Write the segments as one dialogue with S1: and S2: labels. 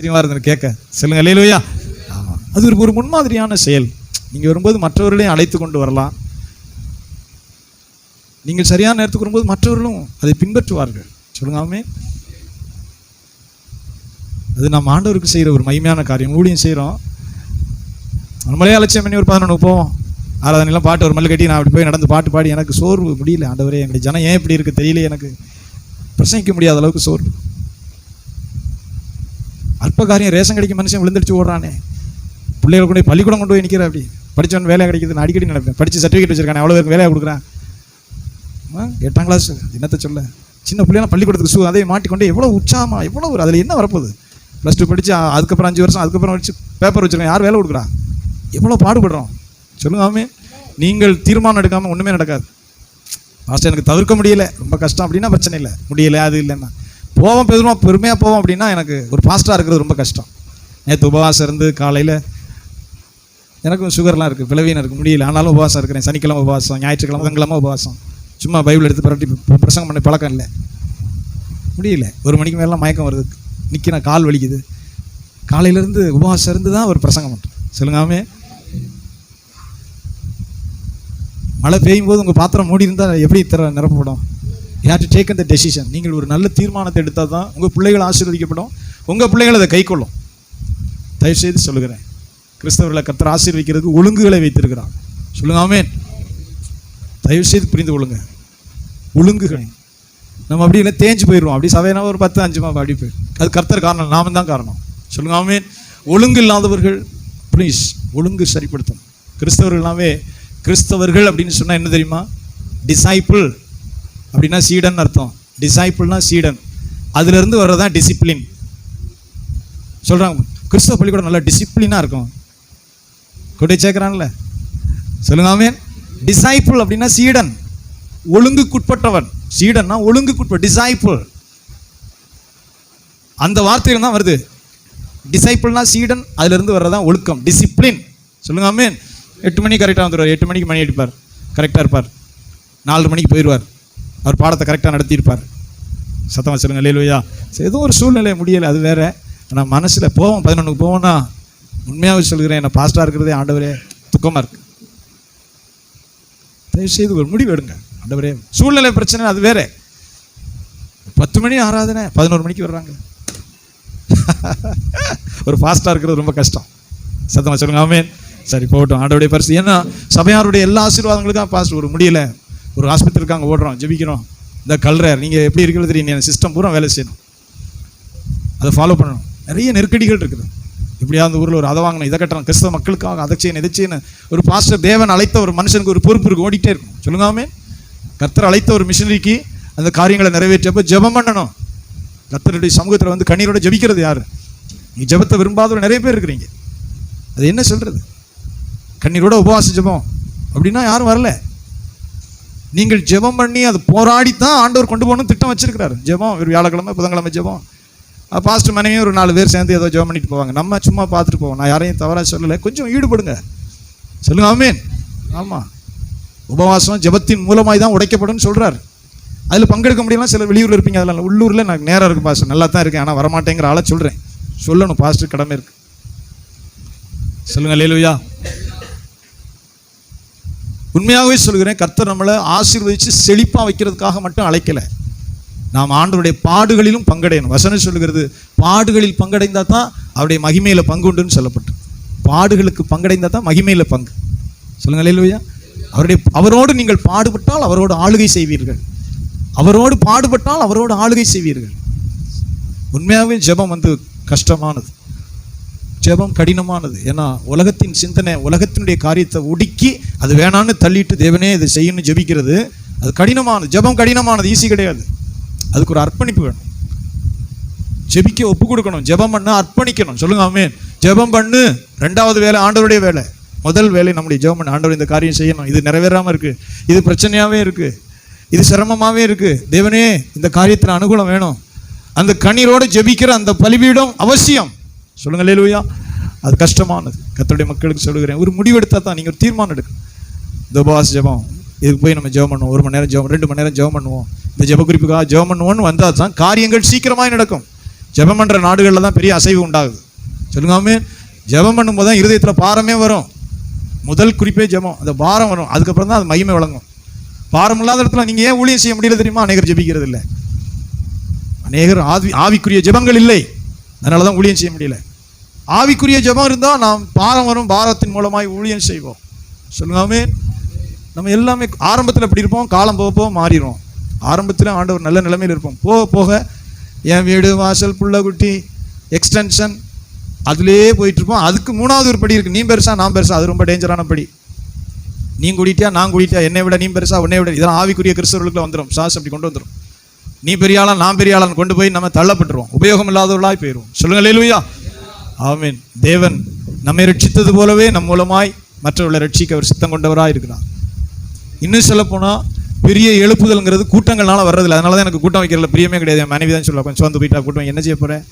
S1: தெரியுமா இருந்தது கேட்க. சொல்லுங்க அல்லேலூயா. ஆமாம், அது ஒரு முன்மாதிரியான செயல். நீங்கள் வரும்போது மற்றவர்களையும் அழைத்து கொண்டு வரலாம். நீங்கள் சரியான நேரத்துக்கு வரும்போது மற்றவர்களும் அதை பின்பற்றுவார்கள். சொல்லுங்க ஆமென். அது நம்ம ஆண்டவருக்கு செய்கிற ஒரு மகிமையான காரியம். ஊழியம் செய்கிறோம், நம்மளே அலட்சியம் பண்ணி ஒரு 11 போவோம், ஆராதனைலாம் பாட்டு ஒரு மல்லு கட்டி நான் அப்படி போய் நடந்து பாட்டு பாடி எனக்கு சோர்வு முடியல, ஆண்டவரே எங்களுடைய ஜனம் ஏன் இப்படி இருக்குது தெரியல, எனக்கு பிரசங்கிக்க முடியாத அளவுக்கு சோர்வு. அல்ப காரியம் ரேஷன் கடைக்கு மனுஷன் விழுந்துடுச்சு ஓடுறானே, பிள்ளைகளை கொண்டு போய் பள்ளிக்கூடம் கொண்டு போய் நிற்கிற, அப்படி படித்தவன் வேலை கிடைக்குது. நான் அடிக்கடி நடப்பேன், படித்து சர்டிஃபிகேட் வச்சிருக்கானே அவ்வளோ பேருக்கு வேலையை கொடுக்குறேன். 8ஆம் கிளாஸ் என்னத்தை சொல்ல, சின்ன பிள்ளைலாம் பள்ளிக்கூடத்துக்கு அதே மாட்டிக்கொண்டு எவ்வளோ உற்சாகமா, எவ்வளோ ஒரு அதில் என்ன வரப்போகுது. +2 படித்து அதுக்கப்புறம் 5 வருஷம் அதுக்கப்புறம் வச்சு பேப்பர் வச்சுருக்கேன், யார் வேலை கொடுக்குறா, எவ்வளோ பாடுபடுறோம். சொல்லுங்க ஆமென். நீங்கள் தீர்மானம் எடுக்காமல் ஒன்றுமே நடக்காது. லாஸ்ட்டு எனக்கு தவிர்க்க முடியல, ரொம்ப கஷ்டம் அப்படின்னா பிரச்சனை இல்லை, முடியலை அது இல்லைன்னா போவோம், பெருமையாக போவோம். அப்படின்னா எனக்கு ஒரு பாஸ்டராக இருக்கிறது ரொம்ப கஷ்டம். நேற்று உபவாசம் இருந்து காலையில் எனக்கும் சுகர்லாம் இருக்குது, பிளவீனம் இருக்குது, முடியல, ஆனாலும் உபவாசம் இருக்கிறேன். சனிக்கிழமை உபவாசம், ஞாயிற்றுக்கிழமை, புதன்கிழமை உபவாசம். சும்மா பைபிள் எடுத்து பரட்டி பிரசங்கம் பண்ண பழக்கம் இல்லை, முடியல. 1 மணிக்கு மேலாம் மயக்கம் வருது, நிற்கிறேன், கால் வலிக்குது. காலையிலேருந்து உபவாசம் இருந்து தான் ஒரு பிரசங்கம் பண்ணுறேன். சொல்லுங்காமே. மழை பெய்யும் போது உங்கள் பாத்திரம் மூடி இருந்தால் எப்படி நிரப்பப்படும்? யூ ஹேவ் டு டேக் அந்த டெசிஷன். நீங்கள் ஒரு நல்ல தீர்மானத்தை எடுத்தால் தான் உங்கள் பிள்ளைகள் ஆசீர்வதிக்கப்படும், உங்கள் பிள்ளைகள் அதை கைக்கொள்ளும். தயவுசெய்து சொல்லுகிறேன், கிறிஸ்தவர்களை கர்த்தர் ஆசீர்வதிக்கிறதுக்கு ஒழுங்குகளை வைத்திருக்கிறான். சொல்லுங்க ஆமென். தயவுசெய்து புரிந்து கொள்ளுங்க, ஒழுங்குகள். நம்ம அப்படி இல்லை தேஞ்சு போயிடுவோம், அப்படி சபையினா ஒரு 10-5 அப்படி போயிடும். அது கர்த்தர் காரணம், நாம தான் காரணம். சொல்லுங்க ஆமென். ஒழுங்கு இல்லாதவர்கள் ப்ளீஸ் ஒழுங்கு சரிப்படுத்தும். கிறிஸ்தவர்கள்னாவே, கிறிஸ்தவர்கள் அப்படின்னு சொன்னால் என்ன தெரியுமா? டிசைப்பிள் அப்படின்னா சீடன் அர்த்தம். டிசைப்பிள்னா சீடன், அதுலேருந்து வர்றதான் டிசிப்ளின். சொல்கிறாங்க கிறிஸ்தவ பள்ளிக்கூடம் நல்லா டிசிப்ளினாக இருக்கும், கொண்டு சேர்க்குறான்ல. சொல்லுங்க ஆமென். டிசைப்பிள் அப்படின்னா சீடன், ஒழுங்குக்குட்பட்டவன். சீடன்னா ஒழுங்குக்குட்பட்ட, டிசைப்பிள் அந்த வார்த்தையில் தான் வருது. டிசைப்பிள்னா சீடன், அதுலேருந்து வர்றதான் ஒழுக்கம், டிசிப்ளின். சொல்லுங்க ஆமென். 8 மணிக்கு கரெக்டாக வந்துடுவார், 8 மணிக்கு மணி அடிப்பார், கரெக்டாக இருப்பார். 4 மணிக்கு போயிடுவார், அவர் பாடத்தை கரெக்டாக நடத்தியிருப்பார். சத்தமாக சொல்லுங்க அல்லேலூயா. ஏதோ ஒரு சூழ்நிலை முடியலை, அது வேறு. ஆனால் மனசில் போவோம், 11க்கு போவோம்னா உண்மையாக சொல்கிறேன், என்னை பாஸ்டாக இருக்கிறதே ஆண்டவரே துக்கமாக இருக்குது. தயவுசெய்து ஒரு முடிவு எடுங்க. ஆண்டவரே, சூழ்நிலை பிரச்சனை அது வேறு. 10 மணி ஆராதனை, 11 மணிக்கு வர்றாங்க. ஒரு பாஸ்டாக இருக்கிறது ரொம்ப கஷ்டம். சத்தமாக சொல்லுங்க ஆமென். சரி போகட்டும், ஆண்டவருடைய பரிசு. ஏன்னா சபையாருடைய எல்லா ஆசீர்வாதங்களுக்கும் பாஸ்டர் ஒரு முடியல, ஒரு ஆஸ்பத்திரி இருக்காங்க, ஓடுறோம், ஜெபிக்கிறோம். இந்த கல்றார் நீங்கள் எப்படி இருக்கிறது தெரியும், என் சிஸ்டம் பூரா வேலை செய்யணும், அதை ஃபாலோ பண்ணணும். நிறைய நெருக்கடிகள் இருக்குது. இப்படியா அந்த ஊரில் ஒரு அதை வாங்கணும், இதை கட்டணும், கிறிஸ்தவ மக்களுக்காக அதை செய்யணும், இதை செய்யணும். ஒரு பாஸ்டர், தேவன் அழைத்த ஒரு மனுஷனுக்கு ஒரு பொறுப்பு இருக்கு, ஓடிட்டே இருக்கும். சொல்லுங்க ஆமென். கர்த்தர் அழைத்த ஒரு மிஷனரிக்கு அந்த காரியங்களை நிறைவேற்றப்போ ஜெபம் பண்ணணும். கர்த்தருடைய சமூகத்தில் வந்து கண்ணீரோட ஜெபிக்கிறது யார்? நீ ஜெபத்தை விரும்பாதவர் நிறைய பேர் இருக்கிறீங்க. அது என்ன சொல்றது? கண்ணீரோட உபவாச ஜெபம் அப்படின்னா யாரும் வரல. நீங்கள் ஜெபம் பண்ணி அது போராடித்தான் ஆண்டவர் கொண்டு போகணும் திட்டம் வச்சிருக்கிறாரு. ஜெபம் ஒரு வியாழக்கிழமை புதன்கிழமை ஜெபம். பாஸ்டர் மனைவியும் ஒரு 4 பேர் சேர்ந்து ஏதோ ஜெபம் பண்ணிட்டு போவாங்க, நம்ம சும்மா பார்த்துட்டு போவோம். நான் யாரையும் தவறாக சொல்லலை, கொஞ்சம் ஈடுபடுங்க. சொல்லுங்க ஆமென். ஆமாம், உபவாசம் ஜெபத்தின் மூலமாய் தான் உடைக்கப்படும் சொல்கிறார். அதில் பங்கெடுக்க முடியலாம். சிலர் வெளியூரில் இருப்பீங்க, அதெல்லாம் உள்ளூரில் நான் நேராக இருக்குது பாஸ்டர், நல்லா தான் இருக்கேன், ஆனால் வரமாட்டேங்கிற ஆளை சொல்கிறேன். சொல்லணும், பாஸ்டர் கடமை இருக்கு. சொல்லுங்க அல்லேலூயா. உண்மையாகவே சொல்கிறேன், கர்த்தர் நம்மளை ஆசீர்வதித்து செழிப்பாக வைக்கிறதுக்காக மட்டும் அழைக்கலை. நாம் ஆண்டவருடைய பாடுகளிலும் பங்கடையணும். வசனம் சொல்லுகிறது, பாடுகளில் பங்கடைந்தால் தான் அவருடைய மகிமையில் பங்கு உண்டுன்னு சொல்லப்பட்டு. பாடுகளுக்கு பங்கடைந்தால் தான் மகிமையில் பங்கு. சொல்லுங்க அல்லேலூயா. அவரோடு நீங்கள் பாடுபட்டால் அவரோடு ஆளுகை செய்வீர்கள், அவரோடு பாடுபட்டால் அவரோடு ஆளுகை செய்வீர்கள். உண்மையாகவே ஜெபம் வந்து கஷ்டமானது, ஜெபம் கடினமானது. ஏன்னா உலகத்தின் சிந்தனை, உலகத்தினுடைய காரியத்தை ஒடுக்கி அது வேணான்னு தள்ளிட்டு தேவனே இதை செய்யணும்னு ஜெபிக்கிறது அது கடினமானது. ஜெபம் கடினமானது, ஈஸி கிடையாது. அதுக்கு ஒரு அர்ப்பணிப்பு வேணும். ஜெபிக்க ஒப்பு கொடுக்கணும், ஜெபம் பண்ண அர்ப்பணிக்கணும். சொல்லுங்க ஆமென். ஜெபம் பண்ணு 2வது வேலை ஆண்டவருடைய வேலை. முதல் வேலை நம்முடைய ஜெபம் பண்ண, ஆண்டவர் இந்த காரியம் செய்யணும், இது நிறைவேறாமல் இருக்குது, இது பிரச்சனையாகவே இருக்குது, இது சிரமமாகவே இருக்குது, தேவனே இந்த காரியத்தில் அனுகூலம் வேணும். அந்த கண்ணீரோடு ஜெபிக்கிற அந்த பலிபீடம் அவசியம். சொல்லுங்க அல்லேலூயா. அது கஷ்டமானது. கர்த்தருடைய மக்களுக்கு சொல்லுகிறேன், ஒரு முடிவெடுத்தா தான். நீங்கள் ஒரு தீர்மானம் எடுக்கணும். இந்த உபவாச ஜெபம், இதுக்கு போய் நம்ம ஜெபம் பண்ணுவோம், 1 மணி நேரம் ஜெபம், 2 மணி நேரம் ஜெபம் பண்ணுவோம், இந்த ஜெப குறிப்புக்காக ஜெபம் பண்ணுவோன்னு வந்தால் தான் காரியங்கள் சீக்கிரமாக நடக்கும். ஜெபம் பண்ணுற நாடுகளில் தான் பெரிய அசைவு உண்டாகுது. சொல்லுங்க ஆமென். ஜெபம் பண்ணும்போது தான் இருதயத்தில் பாரமே வரும். முதல் குறிப்பே ஜெபம், அந்த பாரம் வரும். அதுக்கப்புறம் தான் அது மகிமை வழங்கும். பாரம் இல்லாத இடத்துல நீங்கள் ஏன் ஊழியம் செய்ய முடியல தெரியுமா? அநேகர் ஜெபிக்கிறது இல்லை, அநேகர் ஆவிக்குரிய ஜெபங்கள் இல்லை, அதனால தான் ஊழியம் செய்ய முடியல. ஆவிக்குரிய ஜெபம் இருந்தால் நாம் பாரம் வரும், பாரத்தின் மூலமாய் ஊழியம் செய்வோம். சொல்லுங்க ஆமென். நம்ம எல்லாமே ஆரம்பத்தில் எப்படி இருப்போம், காலம் போக போக மாறிடுவோம். ஆரம்பத்தில் ஆண்டவர் நல்ல நிலைமையில் இருப்போம். போக போக என் வீடு வாசல் புள்ள குட்டி எக்ஸ்டென்ஷன் அதுலேயே போயிட்டுருப்போம். அதுக்கு மூணாவது ஒரு படி இருக்குது, நீ பெருசா நான் பெருசா. அது ரொம்ப டேஞ்சரான படி. நீ கூட்டிட்டியா நான் கூட்டிட்டியா, என்னை விட நீ பெருசா உன்னை விட. இதெல்லாம் ஆவிக்குரிய கிறிஸ்தவர்களுக்குள்ள வந்துடும். சாஸ் அப்படி கொண்டு வந்துடும். நீ பெரியாளா நான் பெரியாளான்னு கொண்டு போய் நம்ம தள்ளப்பட்டுருவோம், உபயோகம் இல்லாதவர்களாய் போயிடுவோம். சொல்லுங்க அல்லேலூயா, ஆமென். தேவன் நம்மை ரட்சித்தது போலவே நம் மூலமாய் மற்றவர்களை ரட்சிக்க அவர் சித்தம் கொண்டவராக இருக்கிறார். இன்னும் சொல்ல போனால் பெரிய எழுப்புதல்ங்கிறது கூட்டங்கள்னால வர்றதில்லை. அதனால தான் எனக்கு கூட்டம் வைக்கிறதுல பிரியமே கிடையாது. என் மனைவி தான் சொல்லுவாள், கொஞ்சம் வந்து போயிட்டா கூட்டம் என்ன செய்ய போகிறேன்.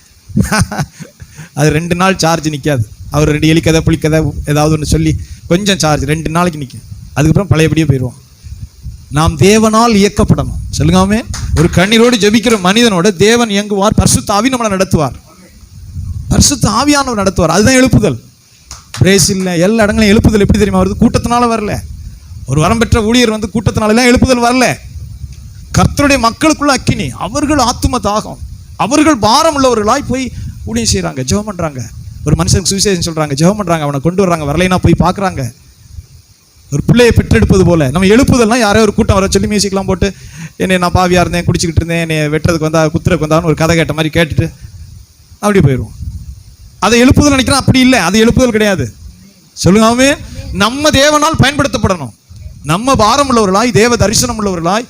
S1: அது 2 நாள் சார்ஜ் நிற்காது. அவர் 2 எலிக்கதை புளிக்கதை ஏதாவது ஒன்று சொல்லி கொஞ்சம் சார்ஜ் 2 நாளைக்கு நிற்கும். அதுக்கப்புறம் பழையபடியே போயிடுவோம். நாம் தேவனால் இயக்கப்படணும். சொல்லுங்காமே. ஒரு கண்ணீரோடு ஜெபிக்கிற மனிதனோட தேவன் இயங்குவார். பரிசுத்த ஆவி நம்மளை நடத்துவார். பரிசுத்த ஆவியானவர் நடத்துவார். அதுதான் எழுப்புதல். பிரேசில்ல எல்லா இடங்களும் எழுப்புதல் எப்படி தெரியுமா வருது? கூட்டத்தினால வரல. ஒரு வரம் பெற்ற ஊழியர் வந்து கூட்டத்தினால எழுப்புதல் வரல. கர்த்தருடைய மக்களுக்குள்ள அக்கினி, அவர்கள் ஆத்தும தாகம், அவர்கள் பாரம் உள்ளவர்களாய் போய் ஊழியம் செய்கிறாங்க, ஜெபம் பண்ணுறாங்க. ஒரு மனுஷனுக்கு சுவிசேஷம் சொல்கிறாங்க, ஜெபம் பண்ணுறாங்க, அவனை கொண்டு வர்றாங்க, வரலைன்னா போய் பார்க்குறாங்க. ஒரு பிள்ளையை பெற்றெடுப்பது போல நம்ம எழுப்புதல்னால் யாரோ ஒரு கூட்டம் வர சொல்லி மியூசிக்லாம் போட்டு என்னை நான் பாவியாக இருந்தேன், குடிச்சிக்கிட்டு இருந்தேன், என்னை வெட்டுறதுக்கு வந்தா குத்துறதுக்கு வந்தான்னு ஒரு கதை கேட்ட மாதிரி கேட்டுட்டு அப்படி போயிடுவோம். அதை எழுப்புதல் நினைக்கிறேன். அப்படி இல்லை, அது எழுப்புதல் கிடையாது. சொல்லுங்க, நம்ம தேவனால் பயன்படுத்தப்படணும். நம்ம பாரம் உள்ளவர்களாய், தேவ தரிசனம் உள்ளவர்களாய்,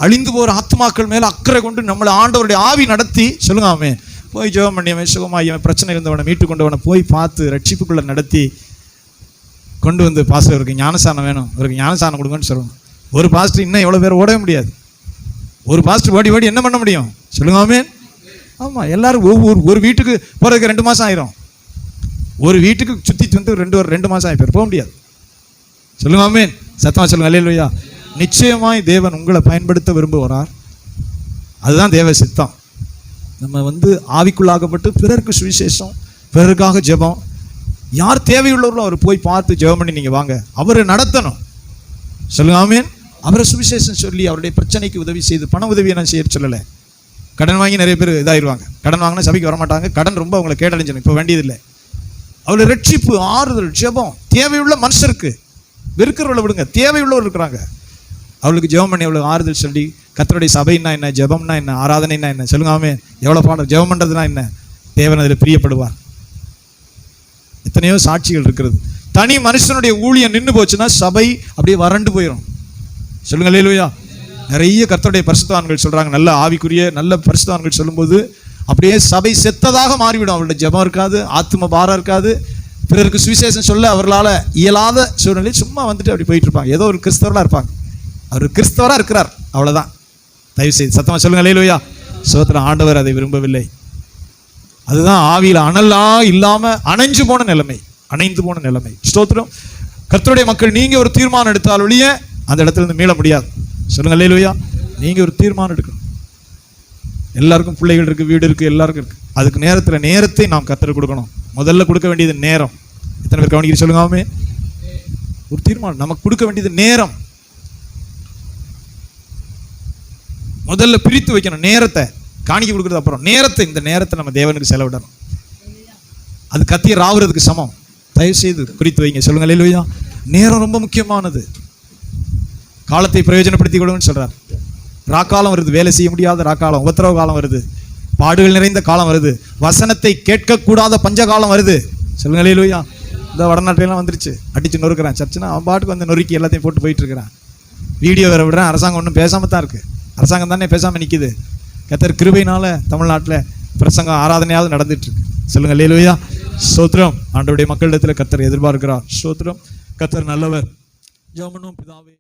S1: அழிந்து போகிற ஆத்மாக்கள் மேலே அக்கறை கொண்டு நம்மளை ஆண்டவருடைய ஆவி நடத்தி, சொல்லுங்க போய் ஜெபம் பண்ணியவன் சுகமாயவன் பிரச்சனை இருந்தவனை மீட்டு கொண்டவனை போய் பார்த்து ரட்சிப்புக்குள்ளே நடத்தி கொண்டு வந்து, பாஸ்டர் இவருக்கு ஞானசானம் வேணும், இவருக்கு ஞானசானம் கொடுங்கன்னு சொல்லணும். ஒரு பாஸ்டர் இன்னும் எவ்வளோ பேர் ஓடவே முடியாது. ஒரு பாஸ்டர் ஓடி ஓடி என்ன பண்ண முடியும்? சொல்லுங்க ஆமாம். எல்லாரும் ஒரு வீட்டுக்கு போகிறதுக்கு 2 மாதம் ஆயிரும். ஒரு வீட்டுக்கு சுற்றி வந்து 2 மாதம் ஆகி போக முடியாது. சொல்லுங்க சத்தமாக சொல்லுங்க அல்லேலூயா. நிச்சயமாய் தேவன் உங்களை பயன்படுத்த விரும்புகிறார். அதுதான் தேவ சித்தம். நம்ம வந்து ஆவிக்குள்ளாகப்பட்டு பிறருக்கு சுவிசேஷம், பிறருக்காக ஜெபம், யார் தேவையுள்ளவர்களோ அவர் போய் பார்த்து ஜெபம் பண்ணி நீங்கள் வாங்க, அவரை நடத்தணும். சொல்லுங்க ஆமென். அவரை சுவிசேஷம் சொல்லி அவருடைய பிரச்சனைக்கு உதவி செய்து, பண உதவியை நான் செய்ய சொல்லலை. கடன் வாங்கி நிறைய பேர் இதாகிடுவாங்க. கடன் வாங்கினா சபைக்கு வரமாட்டாங்க. கடன் ரொம்ப அவங்களை கேட்டடைஞ்சணும். இப்போ வேண்டியதில்லை. அவருடைய ரட்சிப்பு, ஆறுதல், ஜெபம் தேவையுள்ள மனுஷருக்கு. வெறுக்கிறவளை விடுங்க, தேவையுள்ளவர் இருக்கிறாங்க, அவளுக்கு ஜெபம் பண்ணி அவளுக்கு ஆறுதல் சொல்லி, கர்த்தருடைய சபைன்னா என்ன, ஜெபம்னா என்ன, ஆராதனைனா என்ன, சொல்லுங்க எவ்வளோ பாடம். ஜெபம் பண்ணுறதுனா என்ன, தேவன் அதில் பிரியப்படுவார். எத்தனையோ சாட்சிகள் இருக்கிறது. தனி மனுஷனுடைய ஊழியம் நின்று போச்சுன்னா சபை அப்படியே வறண்டு போயிடும். சொல்லுங்க அல்லேலூயா. நிறைய கர்த்தருடைய பரிசுத்தவான்கள் சொல்கிறாங்க, நல்ல ஆவிக்குரிய நல்ல பரிசுத்தவான்கள் சொல்லும்போது அப்படியே சபை செத்ததாக மாறிவிடும். அவருடைய ஜெபம் இருக்காது, ஆத்தும பாரம் இருக்காது, பிறருக்கு சுவிசேஷம் சொல்ல அவர்களால் இயலாத சூழ்நிலையில் சும்மா வந்துட்டு அப்படி போயிட்டு இருப்பாங்க. ஏதோ ஒரு கிறிஸ்தவராக இருப்பாங்க, அவர் கிறிஸ்தவராக இருக்கிறார், அவ்வளோதான். தயவுசெய்து சத்தமாக சொல்லுங்க அல்லேலூயா. சோத்திரம். ஆண்டவர் அதை விரும்பவில்லை. அதுதான் ஆவியில் அனலா இல்லாமல் அணைஞ்சு போன நிலைமை, அணைந்து போன நிலைமை. ஸ்தோத்திரம். கர்த்தருடைய மக்கள் நீங்கள் ஒரு தீர்மானம் எடுத்தால் ஒழிய அந்த இடத்துல இருந்து மீள முடியாது. சொல்லுங்க அல்லேலூயா. நீங்கள் ஒரு தீர்மானம் எடுக்கணும். எல்லாருக்கும் பிள்ளைகள் இருக்குது, வீடு இருக்குது, எல்லாருக்கும் இருக்குது. அதுக்கு நேரத்தை நாம் கர்த்தருக்கு கொடுக்கணும். முதல்ல கொடுக்க வேண்டியது நேரம். எத்தனை பேர் கவனிக்க சொல்லுங்க. ஒரு தீர்மானம் நமக்கு கொடுக்க வேண்டியது நேரம். முதல்ல பிரித்து வைக்கணும் நேரத்தை. காணிக்க கொடுக்குறது அப்புறம், நேரத்தை, இந்த நேரத்தை நம்ம தேவனுக்கு செலவிடணும். அது கத்திய ராவுறதுக்கு சமம். தயவு செய்து குறித்து வைங்க. சொல்லுங்க அல்லேலூயா. நேரம் ரொம்ப முக்கியமானது. காலத்தை பிரயோஜனப்படுத்திக் கொள்ளுங்கன்னு சொல்றார். ராக்காலம் வருது, வேலை செய்ய முடியாத ராக்காலம், உபத்திரவ காலம் வருது, பாடுகள் நிறைந்த காலம் வருது, வசனத்தை கேட்கக்கூடாத பஞ்சகாலம் வருது. சொல்லுங்க அல்லேலூயா. இந்த வடநாட்டிலாம் வந்துருச்சு. அடிச்சு நொறுக்கிறான் சர்ச்சுனா, அவன் பாட்டுக்கு வந்து நொறுக்கி எல்லாத்தையும் போட்டு போயிட்டு இருக்கிறான். வீடியோ வேற விடுறேன். அரசாங்கம் ஒன்றும் பேசாம தான் இருக்கு. அரசாங்கம் தானே பேசாமல் நிற்கிது. கர்த்தர் கிருபையினால தமிழ்நாட்டில் பிரசங்கம் ஆராதனையாவது நடந்துட்டு இருக்கு. சொல்லுங்க அல்லேலூயா. ஸ்தோத்திரம். ஆண்டவருடைய மக்களிடத்தில் கர்த்தர் எதிர்பார்க்கிறார். ஸ்தோத்திரம். கர்த்தர் நல்லவர். ஜெபம் பண்ணுவோம். பிதாவே.